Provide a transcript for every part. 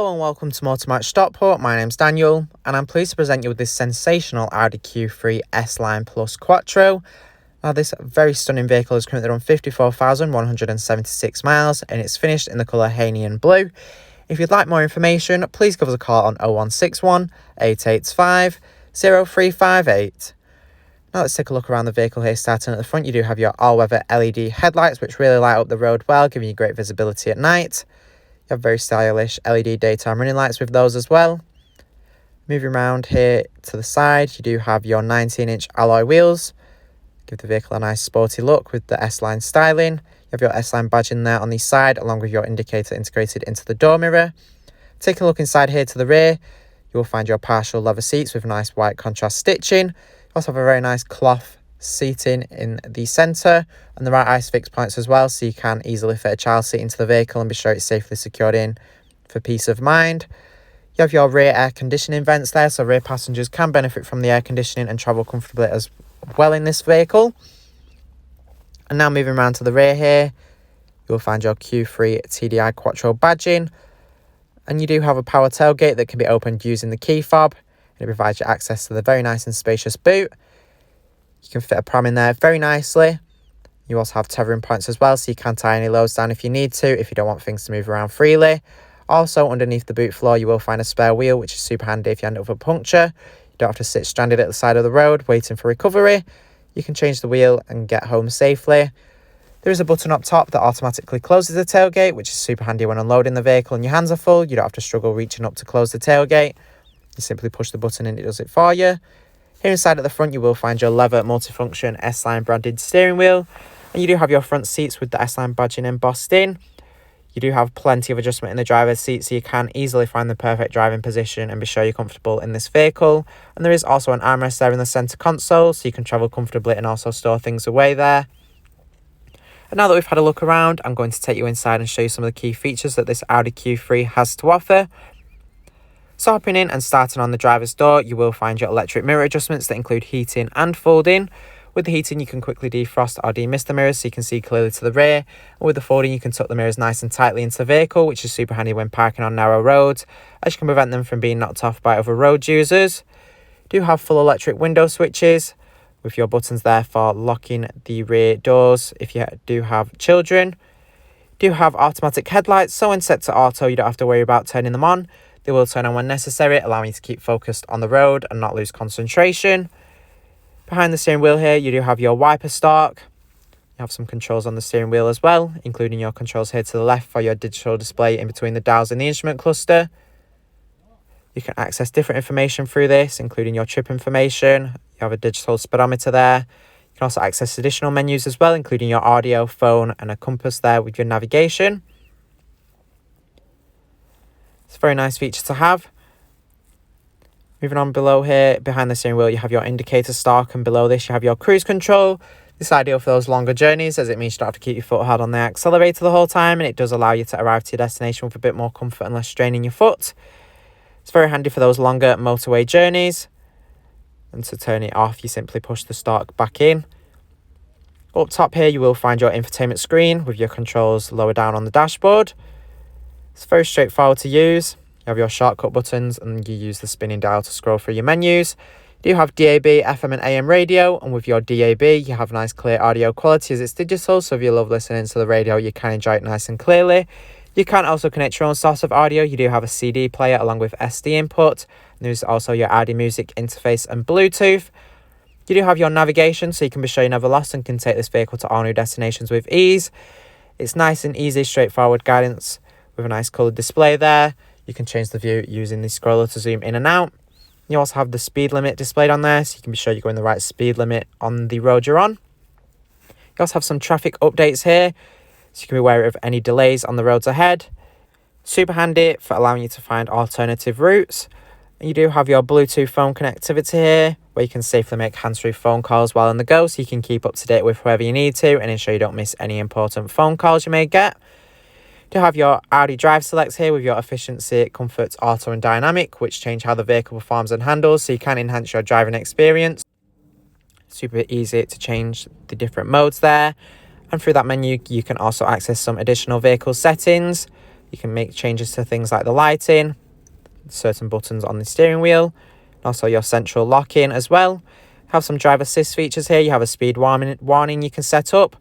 Hello and welcome to Motor Match Stockport. My name's Daniel and I'm pleased to present you with this sensational Audi Q3 S-Line Plus Quattro. Now this very stunning vehicle is currently on 54,176 miles and it's finished in the colour Hainian Blue. If you'd like more information, please give us a call on 0161 885 0358. Now let's take a look around the vehicle here. Starting at the front, you do have your all-weather LED headlights which really light up the road well, giving you great visibility at night. You have very stylish LED daytime running lights with those as well. Moving around here to the side, you do have your 19-inch alloy wheels. Give the vehicle a nice sporty look with the S-Line styling. You have your S-Line badge in there on the side along with your indicator integrated into the door mirror. Taking a look inside here to the rear, you will find your partial leather seats with nice white contrast stitching. You also have a very nice cloth seating in the centre and the right ISOFIX points as well, so you can easily fit a child seat into the vehicle and be sure it's safely secured in for peace of mind. You have your rear air conditioning vents there, so rear passengers can benefit from the air conditioning and travel comfortably as well in this vehicle. And now moving around to the rear here, you'll find your Q3 TDI Quattro badging, and you do have a power tailgate that can be opened using the key fob, and it provides you access to the very nice and spacious boot. You can fit a pram in there very nicely. You also have tethering points as well, so you can tie any loads down if you need to, if you don't want things to move around freely. Also, underneath the boot floor, you will find a spare wheel, which is super handy if you end up with a puncture. You don't have to sit stranded at the side of the road waiting for recovery. You can change the wheel and get home safely. There is a button up top that automatically closes the tailgate, which is super handy when unloading the vehicle and your hands are full. You don't have to struggle reaching up to close the tailgate. You simply push the button and it does it for you. Here inside at the front, you will find your leather multifunction S-Line branded steering wheel. And you do have your front seats with the S-Line badging embossed in. You do have plenty of adjustment in the driver's seat, so you can easily find the perfect driving position and be sure you're comfortable in this vehicle. And there is also an armrest there in the centre console, so you can travel comfortably and also store things away there. And now that we've had a look around, I'm going to take you inside and show you some of the key features that this Audi Q3 has to offer. So hopping in and starting on the driver's door, you will find your electric mirror adjustments that include heating and folding. With the heating, you can quickly defrost or demist the mirrors so you can see clearly to the rear. And with the folding, you can tuck the mirrors nice and tightly into the vehicle, which is super handy when parking on narrow roads, as you can prevent them from being knocked off by other road users. You do have full electric window switches with your buttons there for locking the rear doors if you do have children. You do have automatic headlights, so when set to auto, you don't have to worry about turning them on. They will turn on when necessary, allowing you to keep focused on the road and not lose concentration. Behind the steering wheel here, you do have your wiper stalk. You have some controls on the steering wheel as well, including your controls here to the left for your digital display in between the dials and the instrument cluster. You can access different information through this, including your trip information. You have a digital speedometer there. You can also access additional menus as well, including your audio, phone, and a compass there with your navigation. It's a very nice feature to have. Moving on below here, behind the steering wheel, you have your indicator stalk, and below this you have your cruise control. This is ideal for those longer journeys, as it means you don't have to keep your foot hard on the accelerator the whole time, and it does allow you to arrive to your destination with a bit more comfort and less strain in your foot. It's very handy for those longer motorway journeys. And to turn it off, you simply push the stalk back in. Up top here, you will find your infotainment screen with your controls lower down on the dashboard. It's very straightforward to use. You have your shortcut buttons and you use the spinning dial to scroll through your menus. You do have DAB, FM and AM radio, and with your DAB you have nice clear audio quality as it's digital, so if you love listening to the radio you can enjoy it nice and clearly. You can also connect your own source of audio. You do have a CD player along with SD input. And there's also your Audi music interface and Bluetooth. You do have your navigation, so you can be sure you're never lost and can take this vehicle to all new destinations with ease. It's nice and easy, straightforward guidance with a nice coloured display there. You can change the view using the scroller to zoom in and out. You also have the speed limit displayed on there, so you can be sure you're going the right speed limit on the road you're on. You also have some traffic updates here, so you can be aware of any delays on the roads ahead. Super handy for allowing you to find alternative routes. And you do have your Bluetooth phone connectivity here, where you can safely make hands-free phone calls while on the go, so you can keep up to date with whoever you need to and ensure you don't miss any important phone calls you may get. You have your Audi drive selects here with your efficiency, comfort, auto and dynamic, which change how the vehicle performs and handles, so you can enhance your driving experience. Super easy to change the different modes there. And through that menu, you can also access some additional vehicle settings. You can make changes to things like the lighting, certain buttons on the steering wheel, also your central lock-in as well. Have some driver assist features here. You have a speed warning you can set up,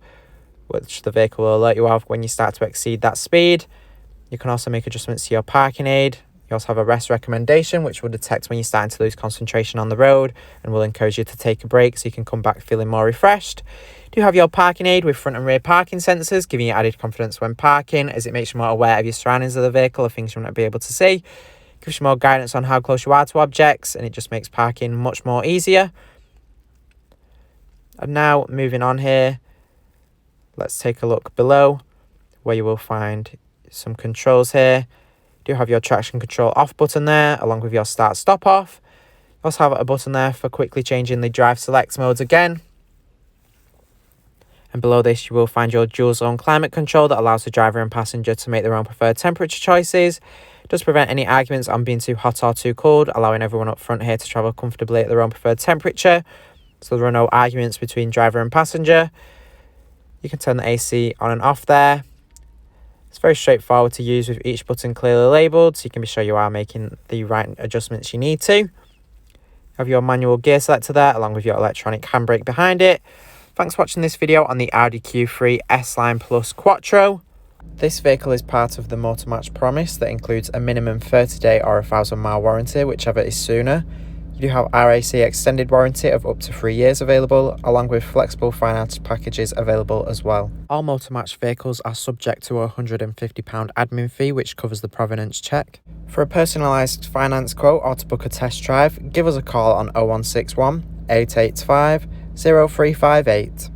which the vehicle will alert you of when you start to exceed that speed. You can also make adjustments to your parking aid. You also have a rest recommendation, which will detect when you're starting to lose concentration on the road and will encourage you to take a break so you can come back feeling more refreshed. You do have your parking aid with front and rear parking sensors, giving you added confidence when parking, as it makes you more aware of your surroundings of the vehicle or things you might not be able to see. Gives you more guidance on how close you are to objects, and it just makes parking much more easier. And now moving on here, let's take a look below where you will find some controls here. You do have your traction control off button there, along with your start stop off. You also have a button there for quickly changing the drive select modes again. And below this you will find your dual zone climate control that allows the driver and passenger to make their own preferred temperature choices. It does prevent any arguments on being too hot or too cold, allowing everyone up front here to travel comfortably at their own preferred temperature. So there are no arguments between driver and passenger. You can turn the AC on and off there. It's very straightforward to use with each button clearly labelled, so you can be sure you are making the right adjustments you need to. You have your manual gear selector there, along with your electronic handbrake behind it. Thanks for watching this video on the Audi Q3 S-Line Plus Quattro. This vehicle is part of the Motor Match promise that includes a minimum 30-day or a 1,000-mile warranty, whichever is sooner. You do have RAC extended warranty of up to 3 years available, along with flexible finance packages available as well. All Motor Match vehicles are subject to a £150 admin fee, which covers the provenance check. For a personalised finance quote or to book a test drive, give us a call on 0161 885 0358.